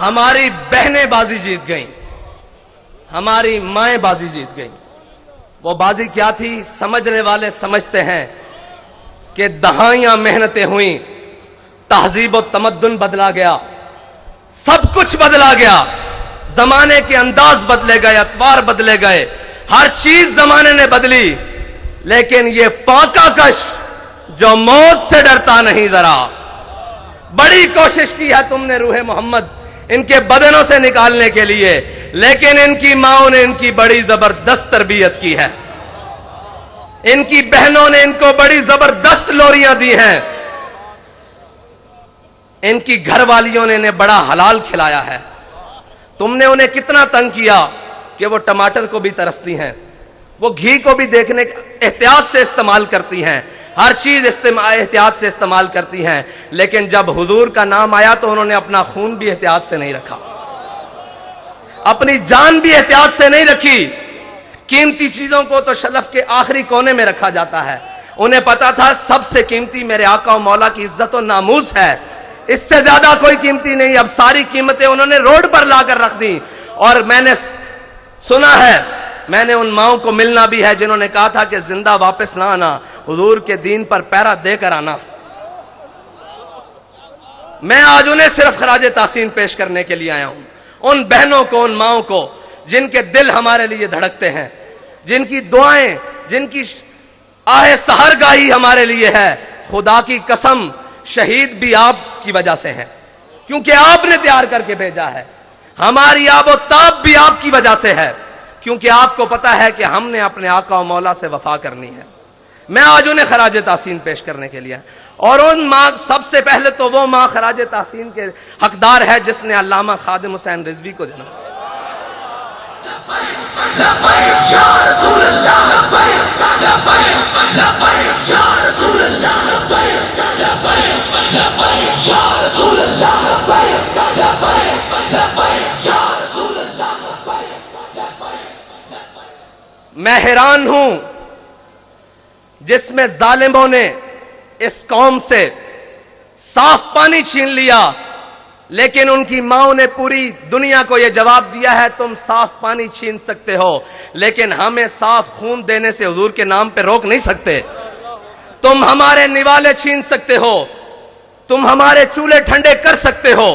ہماری بہنیں بازی جیت گئیں، ہماری مائیں بازی جیت گئیں۔ وہ بازی کیا تھی؟ سمجھنے والے سمجھتے ہیں کہ دہائیاں محنتیں ہوئیں، تہذیب و تمدن بدلا گیا، سب کچھ بدلا گیا، زمانے کے انداز بدلے گئے، اطوار بدلے گئے، ہر چیز زمانے نے بدلی، لیکن یہ فاقہ کش جو موت سے ڈرتا نہیں، ذرا بڑی کوشش کی ہے تم نے روح محمد ان کے بدنوں سے نکالنے کے لیے، لیکن ان کی ماؤں نے ان کی بڑی زبردست تربیت کی ہے، ان کی بہنوں نے ان کو بڑی زبردست لوریاں دی ہیں، ان کی گھر والیوں نے انہیں بڑا حلال کھلایا ہے۔ تم نے انہیں کتنا تنگ کیا کہ وہ ٹماٹر کو بھی ترستی ہیں، وہ گھی کو بھی دیکھنے احتیاط سے استعمال کرتی ہیں، ہر چیز احتیاط سے استعمال کرتی ہیں، لیکن جب حضور کا نام آیا تو انہوں نے اپنا خون بھی احتیاط سے نہیں رکھا، اپنی جان بھی احتیاط سے نہیں رکھی۔ قیمتی چیزوں کو تو شلف کے آخری کونے میں رکھا جاتا ہے، انہیں پتا تھا سب سے قیمتی میرے آقا و مولا کی عزت و ناموس ہے، اس سے زیادہ کوئی قیمتی نہیں۔ اب ساری قیمتیں انہوں نے روڈ پر لا کر رکھ دی، اور میں نے سنا ہے، میں نے ان ماؤں کو ملنا بھی ہے جنہوں نے کہا تھا کہ زندہ واپس نہ آنا، حضور کے دین پر پیرا دے کر آنا۔ میں آج انہیں صرف خراج تحسین پیش کرنے کے لیے آیا ہوں، ان بہنوں کو، ان ماؤں کو جن کے دل ہمارے لیے دھڑکتے ہیں، جن کی دعائیں، جن کی آہ سحرگاہی ہمارے لیے ہے۔ خدا کی قسم شہید بھی آپ کی وجہ سے ہیں، کیونکہ آپ نے تیار کر کے بھیجا ہے، ہماری آب و تاب بھی آپ کی وجہ سے ہے، کیونکہ آپ کو پتا ہے کہ ہم نے اپنے آقا و مولا سے وفا کرنی ہے۔ میں آج انہیں خراج تحسین پیش کرنے کے لیے، اور ان ماں، سب سے پہلے تو وہ ماں خراج تحسین کے حقدار ہے جس نے علامہ خادم حسین رضوی کو جنم۔ میں حیران ہوں جس میں ظالموں نے اس قوم سے صاف پانی چھین لیا، لیکن ان کی ماؤں نے پوری دنیا کو یہ جواب دیا ہے تم صاف پانی چھین سکتے ہو، لیکن ہمیں صاف خون دینے سے حضور کے نام پہ روک نہیں سکتے۔ تم ہمارے نوالے چھین سکتے ہو، تم ہمارے چولہے ٹھنڈے کر سکتے ہو،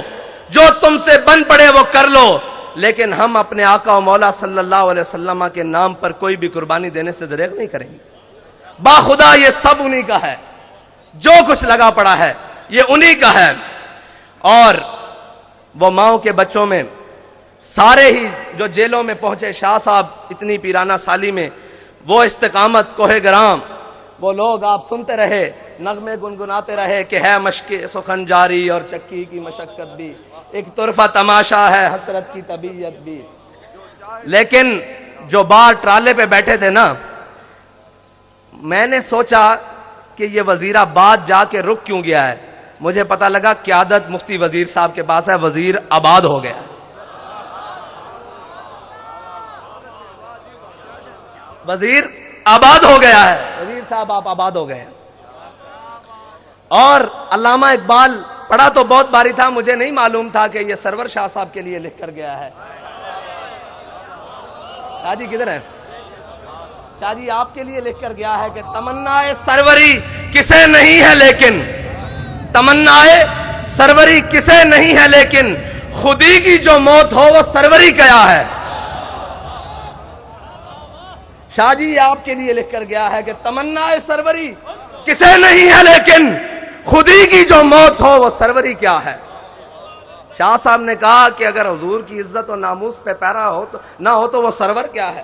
جو تم سے بن پڑے وہ کر لو، لیکن ہم اپنے آقا و مولا صلی اللہ علیہ وسلم کے نام پر کوئی بھی قربانی دینے سے دریغ نہیں کریں گے۔ باخدا یہ سب انہی کا ہے، جو کچھ لگا پڑا ہے یہ انہی کا ہے۔ اور وہ ماؤں کے بچوں میں سارے ہی جو جیلوں میں پہنچے، شاہ صاحب اتنی پیرانہ سالی میں، وہ استقامت، کوہ گرام، وہ لوگ آپ سنتے رہے، نغمے گنگناتے رہے کہ ہے مشق سخن جاری اور چکی کی مشقت بھی، ایک طرفہ تماشا ہے حسرت کی طبیعت بھی۔ لیکن جو باہر ٹرالے پہ بیٹھے تھے نا، میں نے سوچا کہ یہ وزیر آباد جا کے رک کیوں گیا ہے، مجھے پتا لگا قیادت مفتی وزیر صاحب کے پاس ہے، وزیر آباد ہو گیا، وزیر آباد ہو گیا ہے، وزیر صاحب آپ آباد ہو گئے ہیں۔ اور علامہ اقبال پڑھا تو بہت باری تھا، مجھے نہیں معلوم تھا کہ یہ سرور شاہ صاحب کے لیے لکھ کر گیا ہے۔ شاہ جی کدھر ہیں؟ شاہ جی آپ کے لیے لکھ کر گیا ہے کہ تمنا سروری کسے نہیں ہے لیکن، تمنا سروری کسے نہیں ہے لیکن، خودی کی جو موت ہو وہ سروری کیا ہے۔ شاہ جی آپ کے لیے لکھ کر گیا ہے کہ تمنا سروری کسے نہیں ہے لیکن، خودی کی جو موت ہو وہ سروری کیا ہے۔ شاہ صاحب نے کہا کہ اگر حضور کی عزت و ناموس پہ پیرا ہو تو نہ ہو تو وہ سرور کیا ہے۔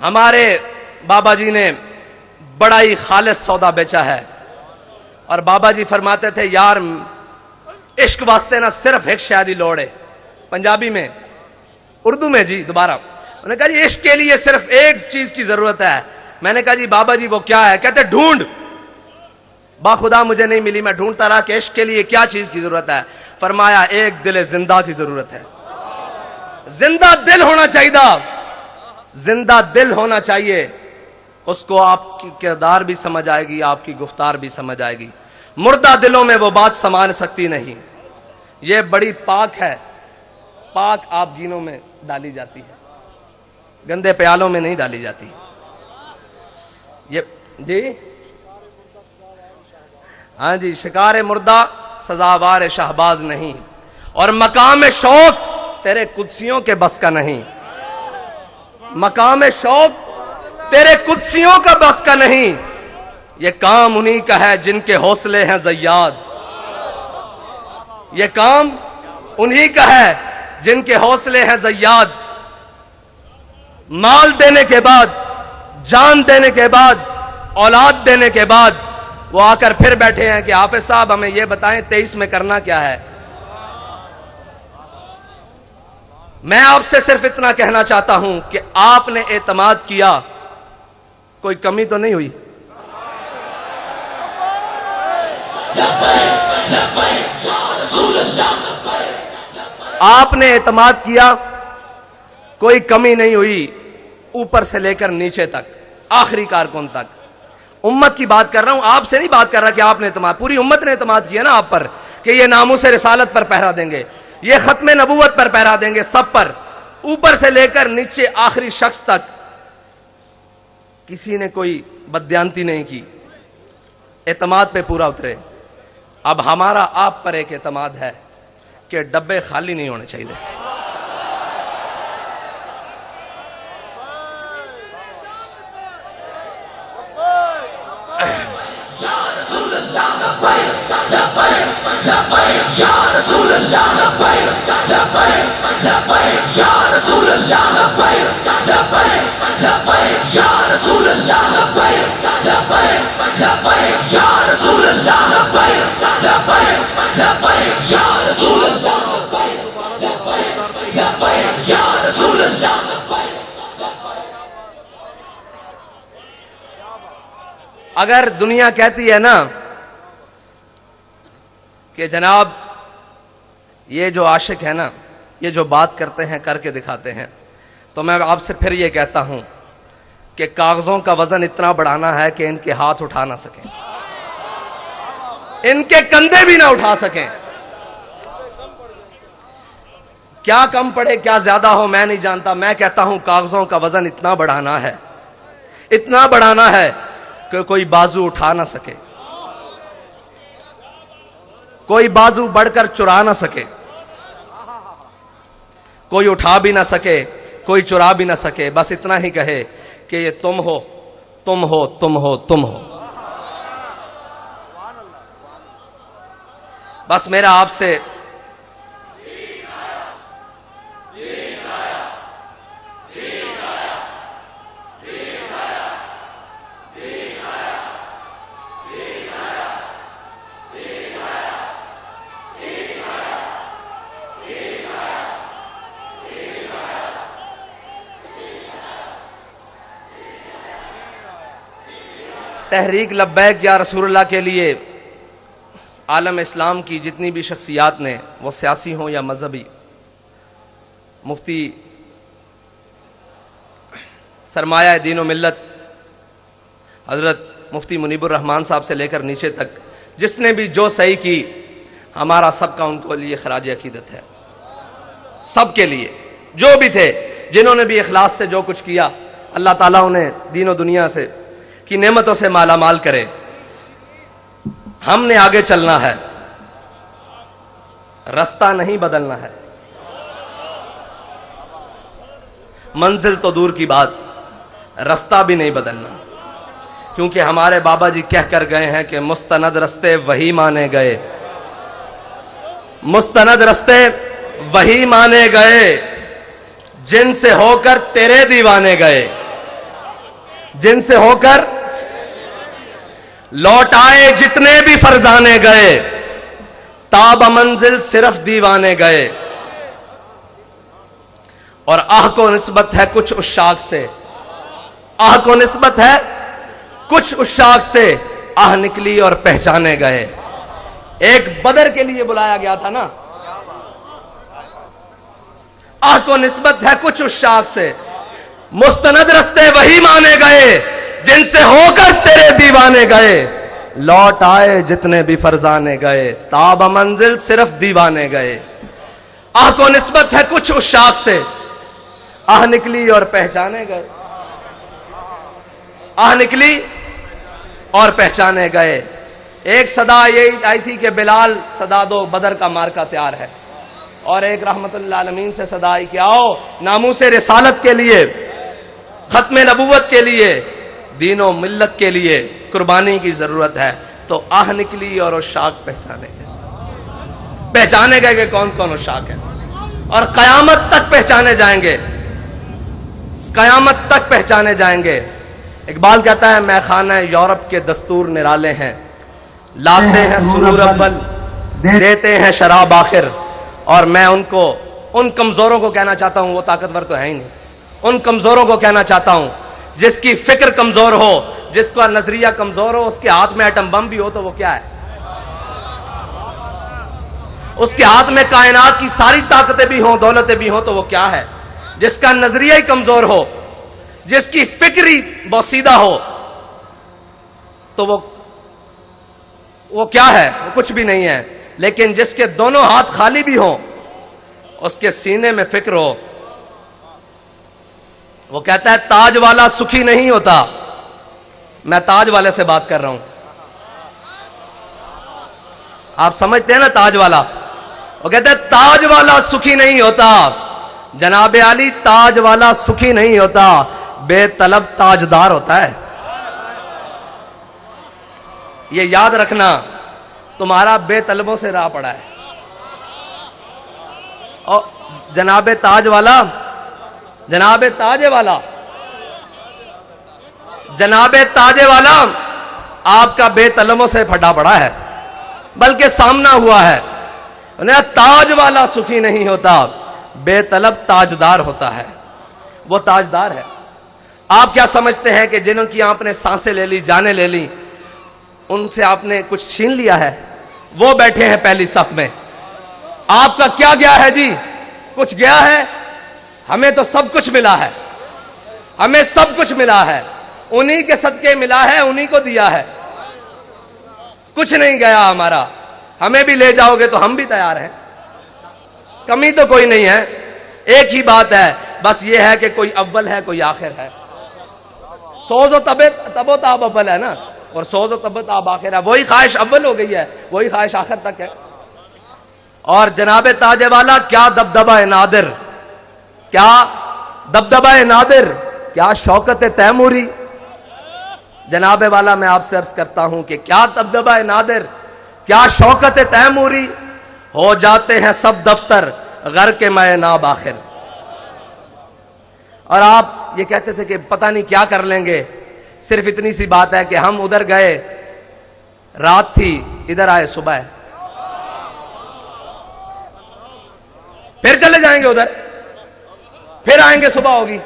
ہمارے بابا جی نے بڑا ہی خالص سودا بیچا ہے، اور بابا جی فرماتے تھے یار عشق واسطے نہ صرف ایک شادی لوڑے، پنجابی میں، اردو میں جی دوبارہ انہوں نے کہا جی عشق کے لیے صرف ایک چیز کی ضرورت ہے. میں نے کہا جی بابا جی وہ کیا ہے؟ کہتے ڈھونڈ. باخدا مجھے نہیں ملی، میں ڈھونڈتا رہا کہ عشق کے لیے کیا چیز کی ضرورت ہے. فرمایا ایک دل زندہ کی ضرورت ہے. زندہ دل ہونا چاہیے، زندہ دل ہونا چاہیے. اس کو آپ کی کردار بھی سمجھ آئے گی، آپ کی گفتار بھی سمجھ آئے گی. مردہ دلوں میں وہ بات سما سکتی نہیں. یہ بڑی پاک ہے، پاک آپ جینوں میں ڈالی جاتی ہے، گندے پیالوں میں نہیں ڈالی جاتی. یہ جی ہاں جی، شکار مردہ سزاوار شہباز نہیں، اور مقام شوق تیرے قدسیوں کے بس کا نہیں. مقام شوق تیرے قدسیوں کا بس کا نہیں. یہ کام انہی کا ہے جن کے حوصلے ہیں زیاد. یہ کام انہی کا ہے جن کے حوصلے ہیں زیاد. مال دینے کے بعد، جان دینے کے بعد، اولاد دینے کے بعد وہ آ کر پھر بیٹھے ہیں کہ حافظ صاحب ہمیں یہ بتائیں 23 میں کرنا کیا ہے. میں آپ سے صرف اتنا کہنا چاہتا ہوں کہ آپ نے اعتماد کیا، کوئی کمی تو نہیں ہوئی. آپ نے اعتماد کیا، کوئی کمی نہیں ہوئی، اوپر سے لے کر نیچے تک، آخری کارکن تک. امت کی بات کر رہا ہوں، آپ سے نہیں بات کر رہا کہ آپ نے اعتماد، پوری امت نے اعتماد کیا نا آپ پر کہ یہ ناموس رسالت پر پہرا دیں گے، یہ ختم نبوت پر پہرا دیں گے، سب پر، اوپر سے لے کر نیچے آخری شخص تک. کسی نے کوئی بددیانتی نہیں کی، اعتماد پہ پورا اترے. اب ہمارا آپ پر ایک اعتماد ہے کہ ڈبے خالی نہیں ہونے چاہیے. اگر دنیا کہتی ہے نا کہ جناب یہ جو عاشق ہے نا، یہ جو بات کرتے ہیں کر کے دکھاتے ہیں، تو میں آپ سے پھر یہ کہتا ہوں کہ کاغذوں کا وزن اتنا بڑھانا ہے کہ ان کے ہاتھ اٹھا نہ سکیں، ان کے کندھے بھی نہ اٹھا سکیں. کیا کم پڑے کیا زیادہ ہو میں نہیں جانتا، میں کہتا ہوں کاغذوں کا وزن اتنا بڑھانا ہے، اتنا بڑھانا ہے کہ کوئی بازو اٹھا نہ سکے، کوئی بازو بڑھ کر چرا نہ سکے، کوئی اٹھا بھی نہ سکے، کوئی چرا بھی نہ سکے. بس اتنا ہی کہے کہ یہ تم ہو، تم ہو، تم ہو، تم ہو. بس میرا آپ سے تحریک لبیک یا رسول اللہ کے لیے عالم اسلام کی جتنی بھی شخصیات نے، وہ سیاسی ہوں یا مذہبی، مفتی سرمایہ دین و ملت حضرت مفتی منیب الرحمان صاحب سے لے کر نیچے تک جس نے بھی جو صحیح کی، ہمارا سب کا ان کو لیے خراج عقیدت ہے. سب کے لیے جو بھی تھے، جنہوں نے بھی اخلاص سے جو کچھ کیا، اللہ تعالیٰ انہیں دین و دنیا سے کی نعمتوں سے مالا مال کرے. ہم نے آگے چلنا ہے، رستہ نہیں بدلنا ہے. منزل تو دور کی بات، رستہ بھی نہیں بدلنا، کیونکہ ہمارے بابا جی کہہ کر گئے ہیں کہ مستند رستے وہی مانے گئے، مستند رستے وہی مانے گئے جن سے ہو کر تیرے دیوانے گئے، جن سے ہو کر لوٹ آئے جتنے بھی فرزانے گئے، تاب منزل صرف دیوانے گئے۔ اور آہ کو نسبت ہے کچھ عشاق سے، آہ کو نسبت ہے کچھ عشاق سے، آہ نکلی اور پہچانے گئے۔ ایک بدر کے لیے بلایا گیا تھا نا، آہ کو نسبت ہے کچھ عشاق سے، مستند رستے وہی مانے گئے جن سے ہو کر تیرے دیوانے گئے، لوٹ آئے جتنے بھی فرزانے گئے، تاب منزل صرف دیوانے گئے۔ آہ کو نسبت ہے کچھ عشاق سے، آہ نکلی اور پہچانے گئے، آہ نکلی اور پہچانے گئے۔ ایک صدا یہ آئی تھی کہ بلال صدا دو، بدر کا مارکا تیار ہے، اور ایک رحمت اللہ العالمین سے صدا آئی کہ آؤ ناموس رسالت کے لیے، ختم نبوت کے لیے، دین و ملت کے لیے قربانی کی ضرورت ہے۔ تو آہ نکلی اور عشاق پہچانے گئے، پہچانے گئے کہ کون کون عشاق ہیں، اور قیامت تک پہچانے جائیں گے، قیامت تک پہچانے جائیں گے۔ اقبال کہتا ہے میں خانہ یورپ کے دستور نرالے ہیں، لاتے ہیں سرور اول دیتے ہیں شراب آخر۔ اور میں ان کمزوروں کو کہنا چاہتا ہوں، وہ طاقتور تو ہے ہی نہیں، ان کمزوروں کو کہنا چاہتا ہوں جس کی فکر کمزور ہو، جس کا نظریہ کمزور ہو، اس کے ہاتھ میں ایٹم بم بھی ہو تو وہ کیا ہے؟ اس کے ہاتھ میں کائنات کی ساری طاقتیں بھی ہوں، دولتیں بھی ہوں تو وہ کیا ہے؟ جس کا نظریہ ہی کمزور ہو، جس کی فکری بوسیدہ ہو تو وہ کیا ہے؟ وہ کچھ بھی نہیں ہے۔ لیکن جس کے دونوں ہاتھ خالی بھی ہوں، اس کے سینے میں فکر ہو، وہ کہتا ہے تاج والا سکھی نہیں ہوتا۔ میں تاج والے سے بات کر رہا ہوں، آپ سمجھتے ہیں نا تاج والا؟ وہ کہتا ہے تاج والا سکھی نہیں ہوتا، جناب علی تاج والا سکھی نہیں ہوتا، بے طلب تاجدار ہوتا ہے۔ یہ یاد رکھنا، تمہارا بے طلبوں سے راہ پڑا ہے، اور جناب تاج والا، جناب تاج والا، جناب تاج والا آپ کا بے طلبوں سے پھٹا پڑا ہے، بلکہ سامنا ہوا ہے۔ تاج والا سکھی نہیں ہوتا، بے طلب تاجدار ہوتا ہے۔ وہ تاجدار ہے۔ آپ کیا سمجھتے ہیں کہ جنہوں کی آپ نے سانسیں لے لی، جانیں لے لی، ان سے آپ نے کچھ چھین لیا ہے؟ وہ بیٹھے ہیں پہلی صف میں، آپ کا کیا گیا ہے جی؟ کچھ گیا ہے؟ ہمیں تو سب کچھ ملا ہے، ہمیں سب کچھ ملا ہے، انہی کے صدقے ملا ہے، انہی کو دیا ہے، کچھ نہیں گیا ہمارا۔ ہمیں بھی لے جاؤ گے تو ہم بھی تیار ہیں، کمی تو کوئی نہیں ہے۔ ایک ہی بات ہے، بس یہ ہے کہ کوئی اول ہے کوئی آخر ہے۔ سوز و تب و تاب اول ہے نا، اور سوز و تب و تاب آخر ہے۔ وہی خواہش اول ہو گئی ہے، وہی خواہش آخر تک ہے۔ اور جناب تاج والا کیا دبدبہ نادر، کیا دبدبہ نادر، کیا شوکت تیموری۔ جناب والا میں آپ سے عرض کرتا ہوں کہ کیا دبدبہ نادر، کیا شوکت تیموری، ہو جاتے ہیں سب دفتر غر کے میں ناب آخر۔ اور آپ یہ کہتے تھے کہ پتہ نہیں کیا کر لیں گے، صرف اتنی سی بات ہے کہ ہم ادھر گئے رات تھی، ادھر آئے صبح ہے، پھر چلے جائیں گے ادھر، پھر آئیں گے صبح ہوگی،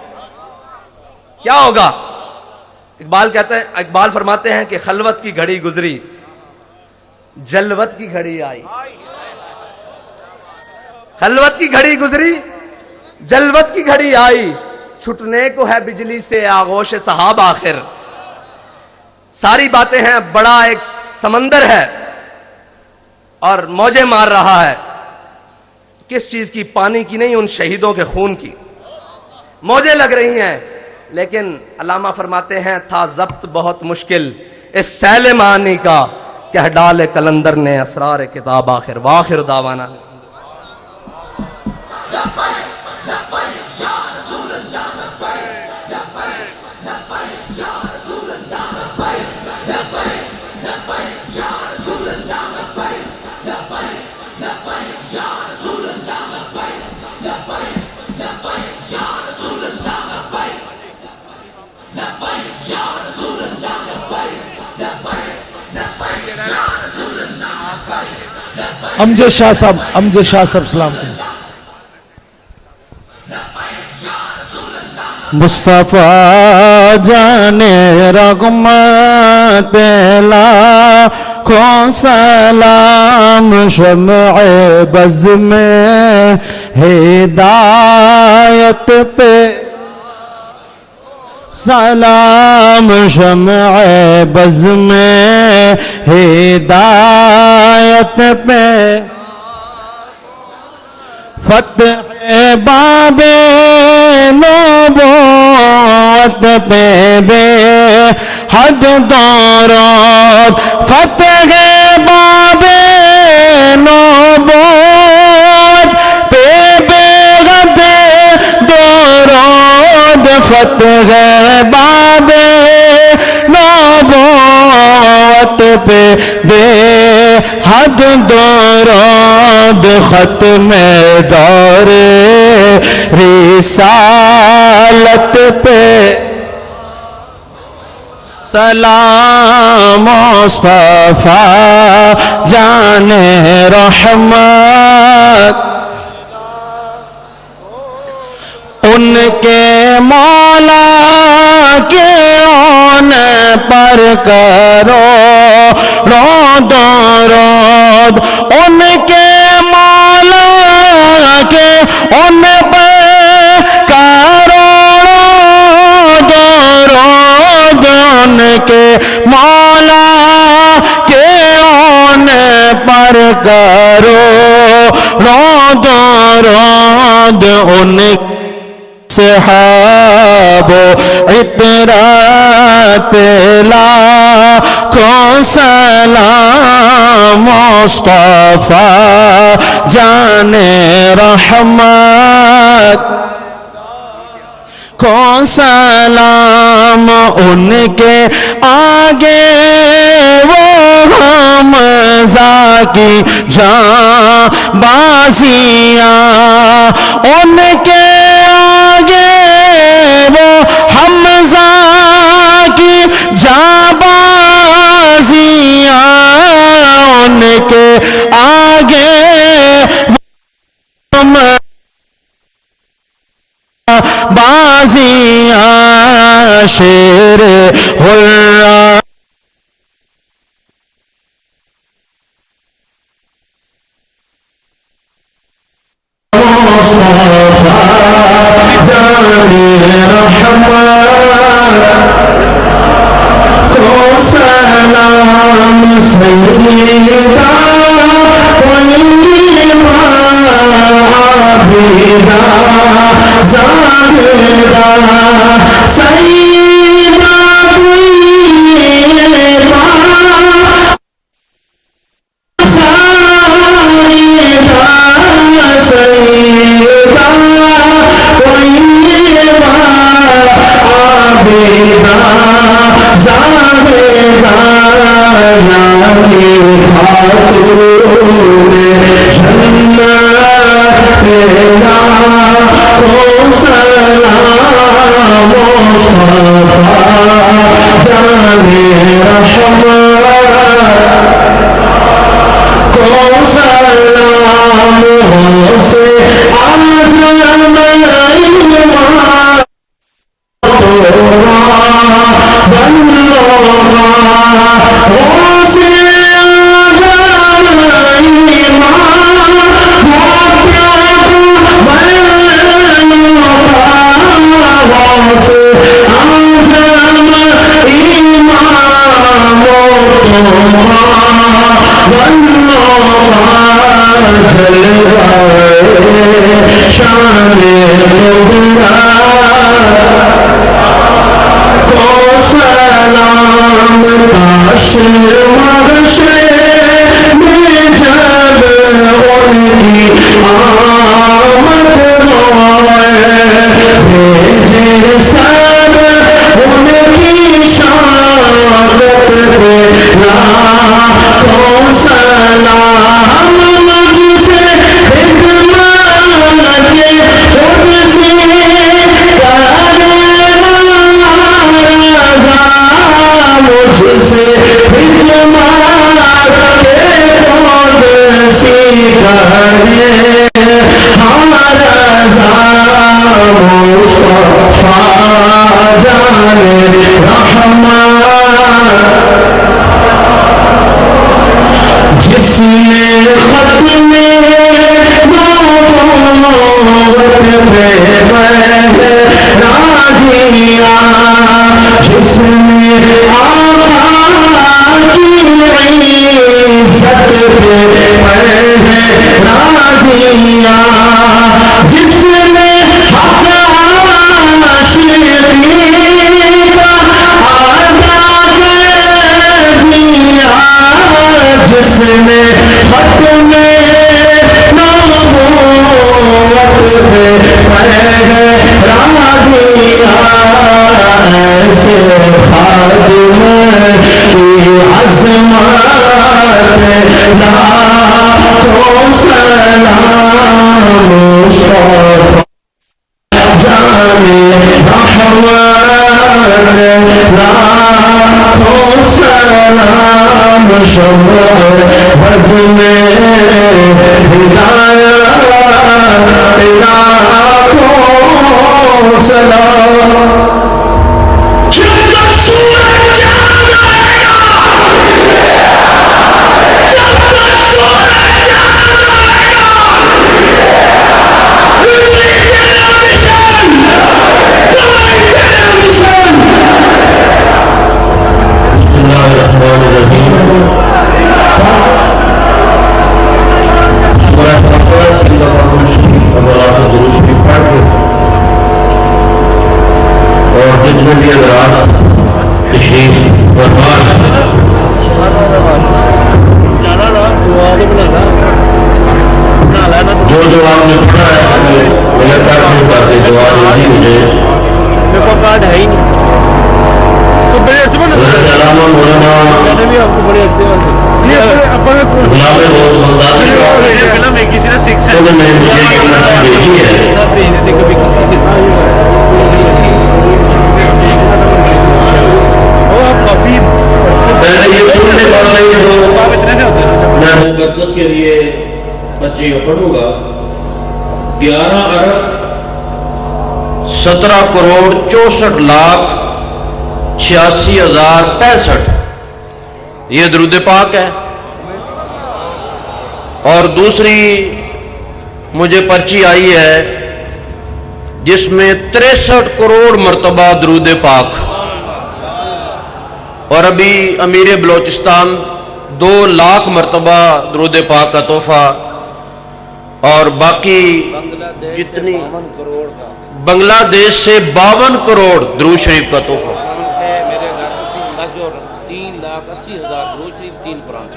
کیا ہوگا؟ اقبال فرماتے ہیں کہ خلوت کی گھڑی گزری، جلوت کی گھڑی آئی۔ خلوت کی گھڑی گزری، جلوت کی گھڑی آئی، چھٹنے کو ہے بجلی سے آغوش صحاب آخر۔ ساری باتیں ہیں، بڑا ایک سمندر ہے اور موجیں مار رہا ہے۔ کس چیز کی؟ پانی کی نہیں، ان شہیدوں کے خون کی موجیں لگ رہی ہیں۔ لیکن علامہ فرماتے ہیں تھا ضبط بہت مشکل اس سیل معانی کا، کہ ڈالے کلندر نے اسرار کتاب آخر۔ واخر دعوانا یا امجد شاہ صاحب سلام کریں. مصطفیٰ جان رحمت لاکھوں سلام شمع بز میں ہدایت پہ سلام شمع بز میں ہدایت پہ فتح باب نبوت پہ بے حد درود فتح باب نبوت پہ بے حد درود فتح باب نبوت پہ بے حد درود ختم دور رسالت پہ سلام مصطفیٰ جان رحمت ان کے مولا کے ان پر کرو درود ان کے مولا کے ان پر کرو درود ان کے مولا کے ان پر کرو درود ان صحاب عطرت لاکھوں سلام مصطفیٰ جان رحمت کو سلام ان کے آگے وہ حمزہ کی جاں بازیاں ان کے آگے وہ حمزہ کی جاں بازیاں ان کے آگے بازیاں شیر حرہ مذہبی حضرات تشریف فرما جو آپ نے پڑھا ہے میرے کارڈ نہیں پاتے جواب نہیں مجھے میرے کو کارڈ ہے ہی نہیں تو بڑے عرصے میں حضرت علامہ مولانا میں نے بھی آپ کو بڑے عرصے غلام روز بغدادی فلم ہے کسی نے سکس ہے نے مجھے یہ نعت بھیجی ہے کبھی کسی کے کافی پہلے یہ سننے پڑ رہی تو اتنے سے ہوتے ہیں میں مقدس کے لیے بچے پڑھوں گا 11 ارب 17 کروڑ 64 لاکھ 86,065 یہ درود پاک ہے. اور دوسری مجھے پرچی آئی ہے جس میں 63 کروڑ مرتبہ درود پاک. اور ابھی امیر بلوچستان 2 لاکھ مرتبہ درود پاک کا تحفہ. اور باقی جتنی بنگلہ دیش سے 52 کروڑ درود شریف کا تحفہ. میرے گھر 3,80,000 روز شریف 3 قرآن.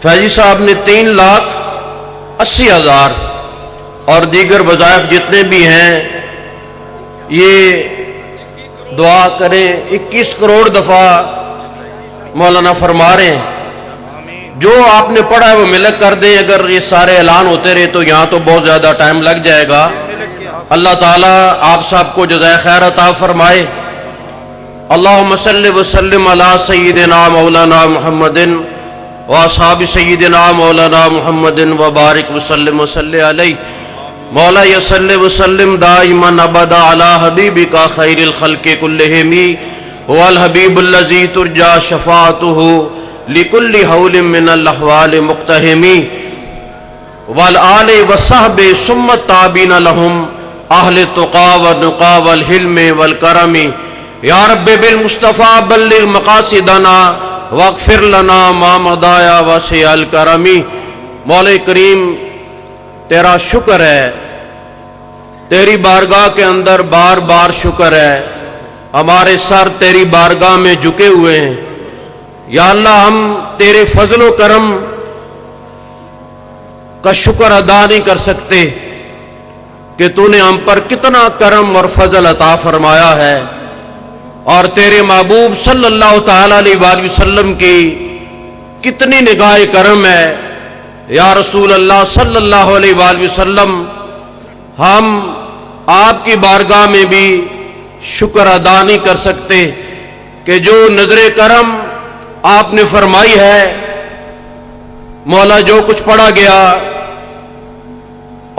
فیضی صاحب نے 3,80,000 اور دیگر وظائف جتنے بھی ہیں یہ دعا کریں. 21 کروڑ دفعہ مولانا فرما رہے ہیں. جو آپ نے پڑھا ہے وہ ملک کر دیں. اگر یہ سارے اعلان ہوتے رہے تو یہاں تو بہت زیادہ ٹائم لگ جائے گا. اللہ تعالیٰ آپ سب کو جزائے خیر عطا فرمائے. اللہم صلی وسلم علی سیدنا مولانا محمد واصحاب سیدنا مولانا محمد وبارک وسلم وصلی علیہ. مولا یصلی وسلم دائما ابدا علی حبیبک خیر الخلق کلہم والحبیب الذی ترجى شفاعته لكل حول من الاحوال مقتحم والآل والصحب ثم التابعین لهم اہل التقى والنقى والحلم والکرم. یا رب بالمصطفیٰ بلغ مقاصدنا واغفر لنا ما مضى یا واسع الکرم. مولا کریم تیرا شکر ہے, تیری بارگاہ کے اندر بار بار شکر ہے. ہمارے سر تیری بارگاہ میں جھکے ہوئے ہیں. یا اللہ ہم تیرے فضل و کرم کا شکر ادا نہیں کر سکتے کہ تو نے ہم پر کتنا کرم اور فضل عطا فرمایا ہے. اور تیرے محبوب صلی اللہ تعالی علیہ وآلہ وسلم کی کتنی نگاہ کرم ہے. یا رسول اللہ صلی اللہ علیہ وآلہ وسلم ہم آپ کی بارگاہ میں بھی شکر ادا نہیں کر سکتے کہ جو نظر کرم آپ نے فرمائی ہے. مولا جو کچھ پڑھا گیا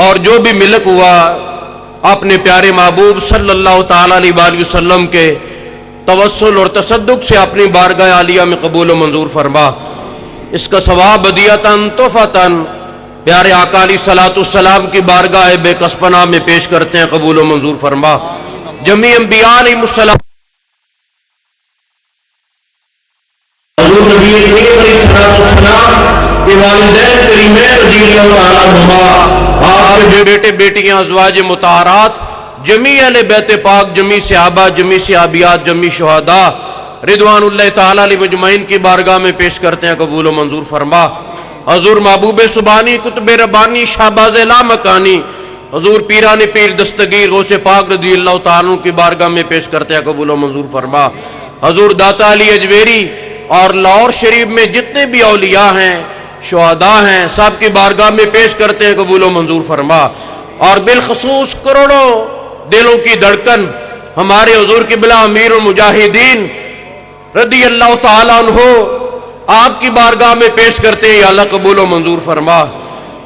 اور جو بھی ملک ہوا اپنے پیارے محبوب صلی اللہ تعالی علیہ وآلہ وسلم کے توسل اور تصدق سے اپنی بارگاہ عالیہ میں قبول و منظور فرما. اس کا ثواب ہدیۃً تحفۃً پیارے آقا علیہ الصلوۃ والسلام کی بارگاہ بے کسپنہ میں پیش کرتے ہیں. قبول و منظور فرما. جمیع انبیاء علیہ السلام حضور نبی کریم علیہ الصلوۃ والسلام کے والدین کریمین رضی اللہ تعالیٰ عنہما, آپ کے بیٹے بیٹیاں ازواج مطہرات, جمیع اہل بیت پاک, جمیع صحابہ, جمیع صحابیات, جمیع شہداء رضوان اللہ تعالیٰ علیہ مجمعین کی بارگاہ میں پیش کرتے ہیں. قبول و منظور فرما. حضور محبوب سبحانی قطب ربانی شہباز لامکانی حضور پیران پیر دستگیر غوث پاک رضی اللہ تعالیٰ کی بارگاہ میں پیش کرتے ہیں. قبول و منظور فرما. حضور داتا علی اجویری اور لاہور شریف میں جتنے بھی اولیاء ہیں, شہداء ہیں, سب کی بارگاہ میں پیش کرتے ہیں. قبول و منظور فرما. اور بالخصوص کروڑوں دلوں کی دھڑکن ہمارے حضور قبلہ امیر المجاہدین رضی اللہ تعالیٰ عنہ آپ کی بارگاہ میں پیش کرتے ہیں. یا اللہ قبول و منظور فرما.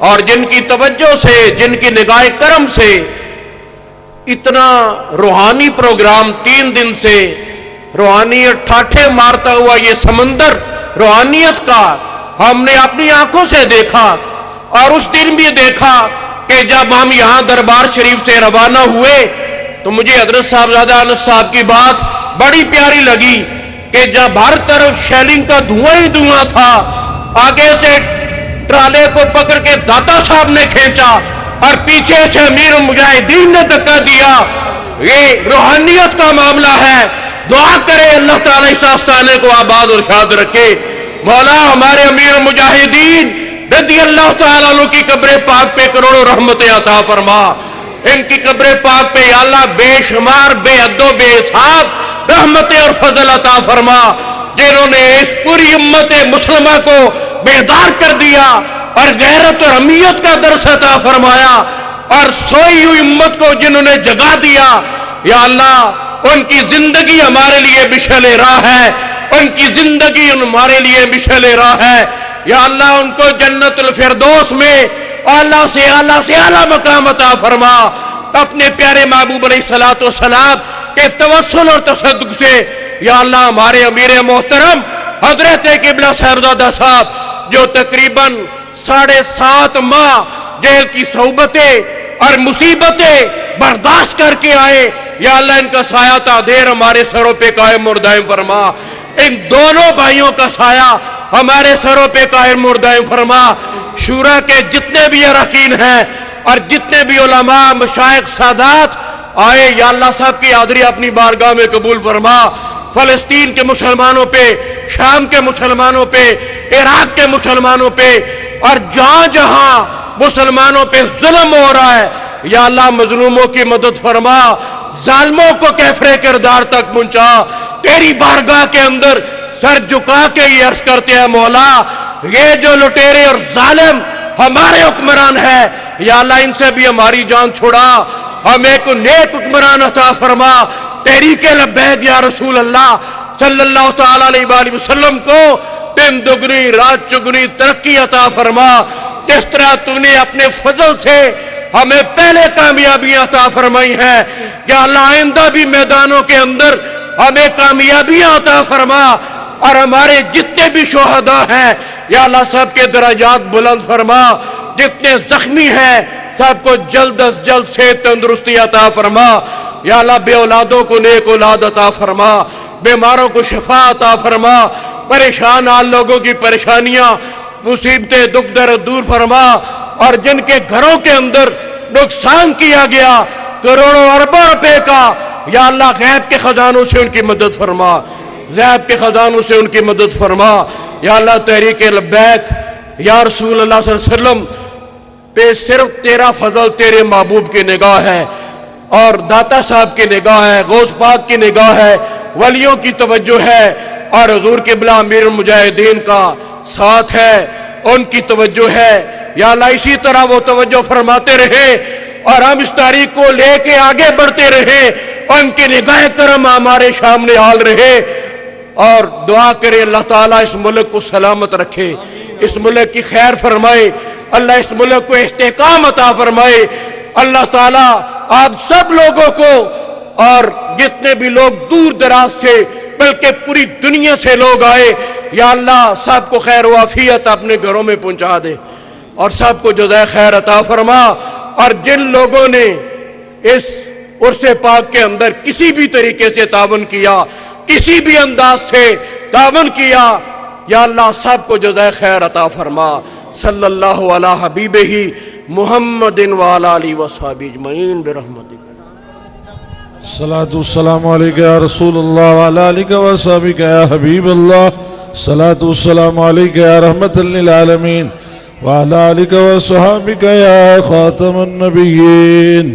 اور جن کی توجہ سے, جن کی نگاہ کرم سے اتنا روحانی پروگرام 3 دن سے روحانیت ٹھاٹھے مارتا ہوا یہ سمندر روحانیت کا ہم نے اپنی آنکھوں سے دیکھا. اور اس دن بھی دیکھا کہ جب ہم یہاں دربار شریف سے روانہ ہوئے تو مجھے حضرت صاحبزادہ انس صاحب کی بات بڑی پیاری لگی کہ جب ہر طرف شیلنگ کا دھواں ہی دھواں تھا, آگے سے ٹرالے کو پکڑ کے داتا صاحب نے کھینچا اور پیچھے سے امیر المجاہدین نے دھکا دیا. یہ روحانیت کا معاملہ ہے. دعا کرے اللہ تعالیٰ اس آستانے کو آباد اور شاد رکھے. مولا ہمارے امیر المجاہدین رضی اللہ تعالیٰ عنہ کی قبر پاک پہ کروڑوں رحمتیں عطا فرما. ان کی قبر پاک پہ یا اللہ بے شمار بے حد و بے حساب رحمتیں اور فضل عطا فرما. جنہوں نے اس پوری امت مسلمہ کو بیدار کر دیا اور غیرت اور امیت کا درس عطا فرمایا، اور سوئی ہوئی امت کو جنہوں نے جگا دیا، یا اللہ ان کی زندگی ہمارے لیے مشعل راہ ہے، ان کی زندگی ہمارے لیے مشعل راہ ہے. یا اللہ ان کو جنت الفردوس میں اعلیٰ سے اعلیٰ مقام عطا فرما. اپنے پیارے محبوب علیہ الصلوۃ والسلام کے توسل اور تصدق سے یا اللہ ہمارے امیر محترم حضرت قبلہ صاحبزادہ صاحب جو تقریباً 7.5 ماہ جیل کی صحبتیں اور مصیبتیں برداشت کر کے آئے، یا اللہ ان کا سایہ تا دیر ہمارے سروں پہ قائم اور دائم فرما. ان دونوں بھائیوں کا سایہ ہمارے سروں پہ قائم اور دائم فرما. شورا کے جتنے بھی اراکین ہیں اور جتنے بھی علماء مشائخ سادات آئے، یا اللہ صاحب کی حاضری اپنی بارگاہ میں قبول فرما. فلسطین کے مسلمانوں پہ، شام کے مسلمانوں پہ، عراق کے مسلمانوں پہ، اور جہاں جہاں مسلمانوں پہ ظلم ہو رہا ہے، یا اللہ مظلوموں کی مدد فرما، ظالموں کو کیفر کردار تک پہنچا. تیری بارگاہ کے اندر سر جھکا کے یہ عرض کرتے ہیں مولا، یہ جو لٹیرے اور ظالم ہمارے حکمران ہیں، یا اللہ ان سے بھی ہماری جان چھڑا، ہمیں کو نیک حکمران عطا فرما. تحریک لبیک یا رسول اللہ صلی اللہ تعالی علیہ وآلہ وسلم کو دن دگنی رات چگنی ترقی عطا فرما. جس طرح تو نے اپنے فضل سے ہمیں پہلے کامیابیاں عطا فرمائی ہیں، یا اللہ آئندہ بھی میدانوں کے اندر ہمیں کامیابیاں عطا فرما. اور ہمارے جتنے بھی شہداء ہیں یا اللہ سب کے درجات بلند فرما. جتنے زخمی ہیں سب کو جلد از جلد سے تندرستی عطا فرما. یا اللہ بے اولادوں کو نیک اولاد عطا فرما، بیماروں کو شفا عطا فرما، پریشان حال لوگوں کی پریشانیاں مصیبتیں دکھ درد دور فرما. اور جن کے گھروں کے اندر نقصان کیا گیا کروڑوں اربوں روپے کا، یا اللہ غیب کے خزانوں سے ان کی مدد فرما، غیب کے خزانوں سے ان کی مدد فرما. یا اللہ تحریک لبیک یا رسول اللہ صلی اللہ علیہ وسلم پہ صرف تیرا فضل تیرے محبوب کی نگاہ ہے، اور داتا صاحب کی نگاہ ہے، غوث پاک کی نگاہ ہے، ولیوں کی توجہ ہے، اور حضور قبلہ امیر المجاہدین کا ساتھ ہے، ان کی توجہ ہے. یا اللہ اسی طرح وہ توجہ فرماتے رہے اور ہم اس تاریخ کو لے کے آگے بڑھتے رہے، ان کی نگاہ کرم ہمارے سامنے حال رہے. اور دعا کرے اللہ تعالیٰ اس ملک کو سلامت رکھے، اس ملک کی خیر فرمائے، اللہ اس ملک کو استحکام عطا فرمائے. اللہ تعالیٰ آپ سب لوگوں کو، اور جتنے بھی لوگ دور دراز سے بلکہ پوری دنیا سے لوگ آئے، یا اللہ سب کو خیر و عافیت اپنے گھروں میں پہنچا دے اور سب کو جزائے خیر عطا فرما. اور جن لوگوں نے اس عرص پاک کے اندر کسی بھی طریقے سے تعاون کیا، کسی بھی انداز سے تعاون کیا، یا اللہ سب کو جزائے خیر عطا فرما. صلی اللہ علی حبیبہ محمد وعلی آلہ وصحبہ اجمعین برحمتک. الصلاة والسلام عليك يا رسول الله وعلى آلك وصحبك يا حبيب الله. الصلاة والسلام عليك يا رحمة للعالمين وعلى آلك وصحبك يا خاتم النبيين.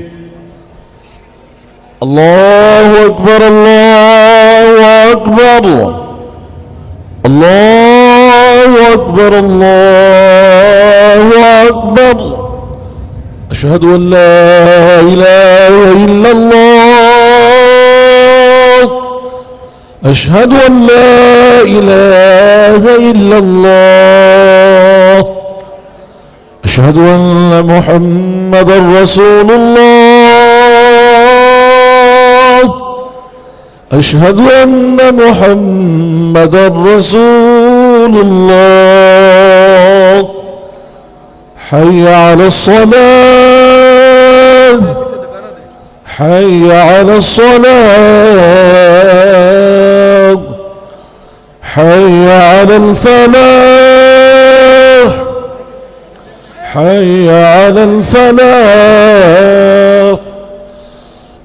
الله أكبر الله أكبر الله أكبر الله أكبر. أشهد أن لا إله إلا الله. أشهد أن لا إله إلا الله. أشهد أن محمدا رسول الله. أشهد أن محمدا رسول الله. حي على الصلاة حي على الصلاة حي على الفلاح حي على الفلاح.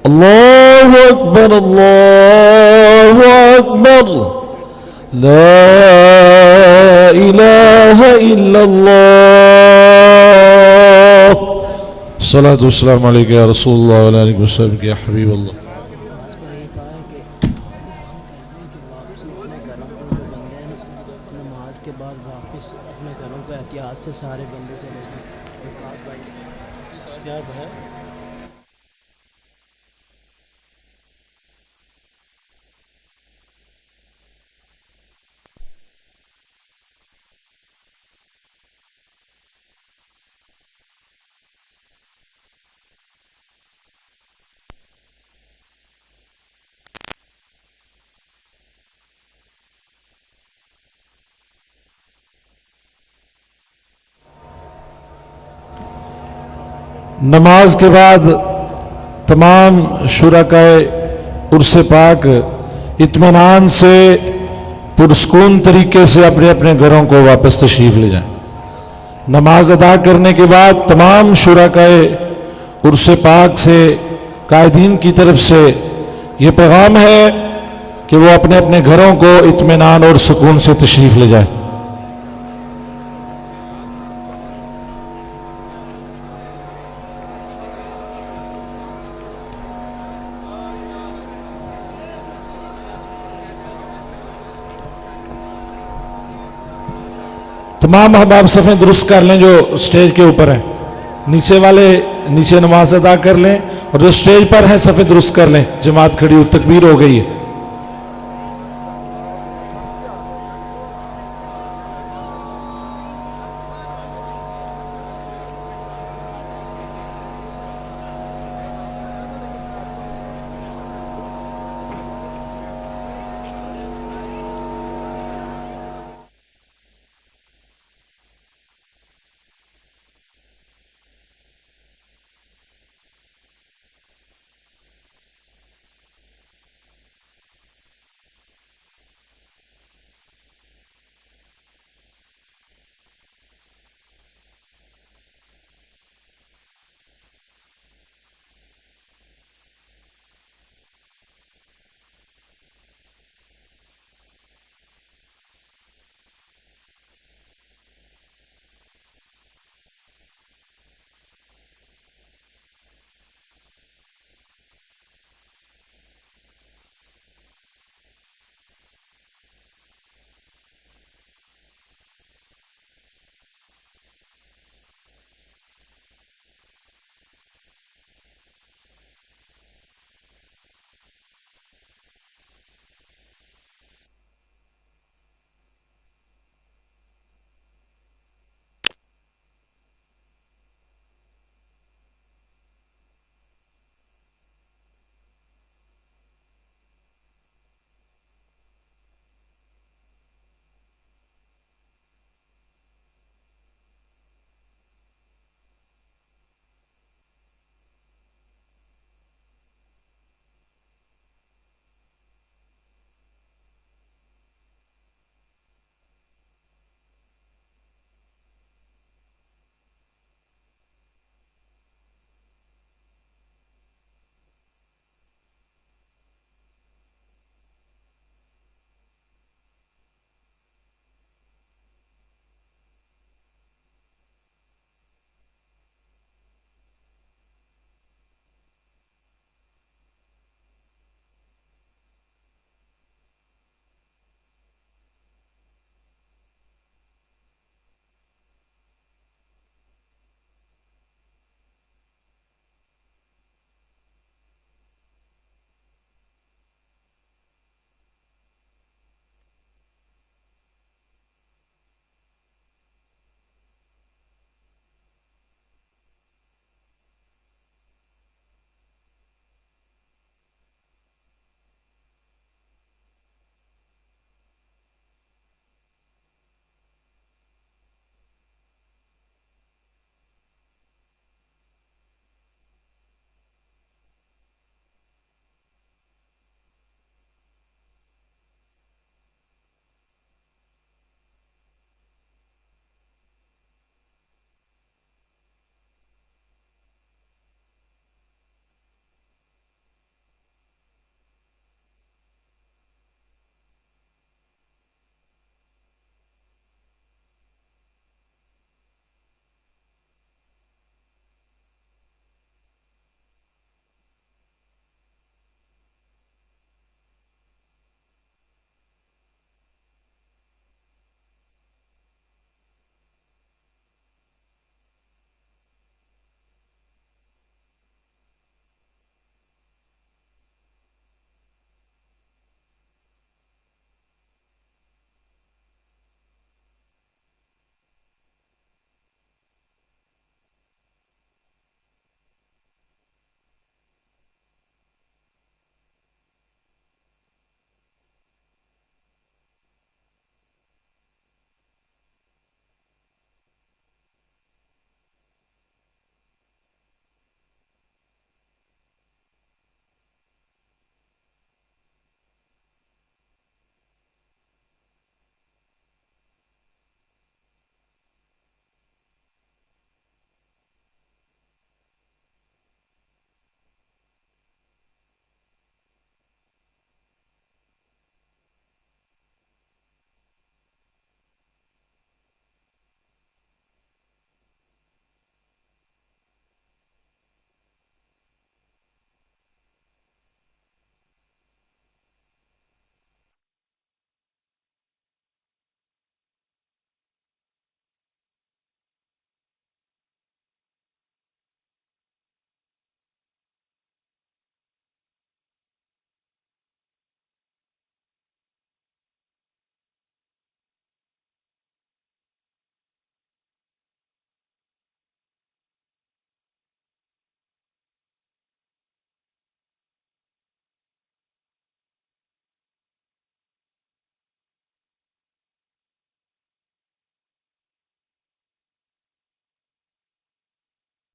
اللہ اکبر اللہ اکبر لا الہ الا اللہ صلاۃ والسلام علیک یا رسول اللہ وعلی آلہ وصحبہ یا حبیب اللہ. نماز کے بعد واپس اپنے گھروں کو احتیاط سے سارے بندے چلے جائیں. کیا ہے نماز کے بعد تمام شرکائے عرس پاک اطمینان سے پرسکون طریقے سے اپنے اپنے گھروں کو واپس تشریف لے جائیں. نماز ادا کرنے کے بعد تمام شرکائے عرس پاک سے قائدین کی طرف سے یہ پیغام ہے کہ وہ اپنے اپنے گھروں کو اطمینان اور سکون سے تشریف لے جائیں. تمام احباب صفیں درست کر لیں جو سٹیج کے اوپر ہیں. نیچے والے نیچے نماز ادا کر لیں اور جو سٹیج پر ہیں صفیں درست کر لیں. جماعت کھڑی ہو، تکبیر ہو گئی ہے.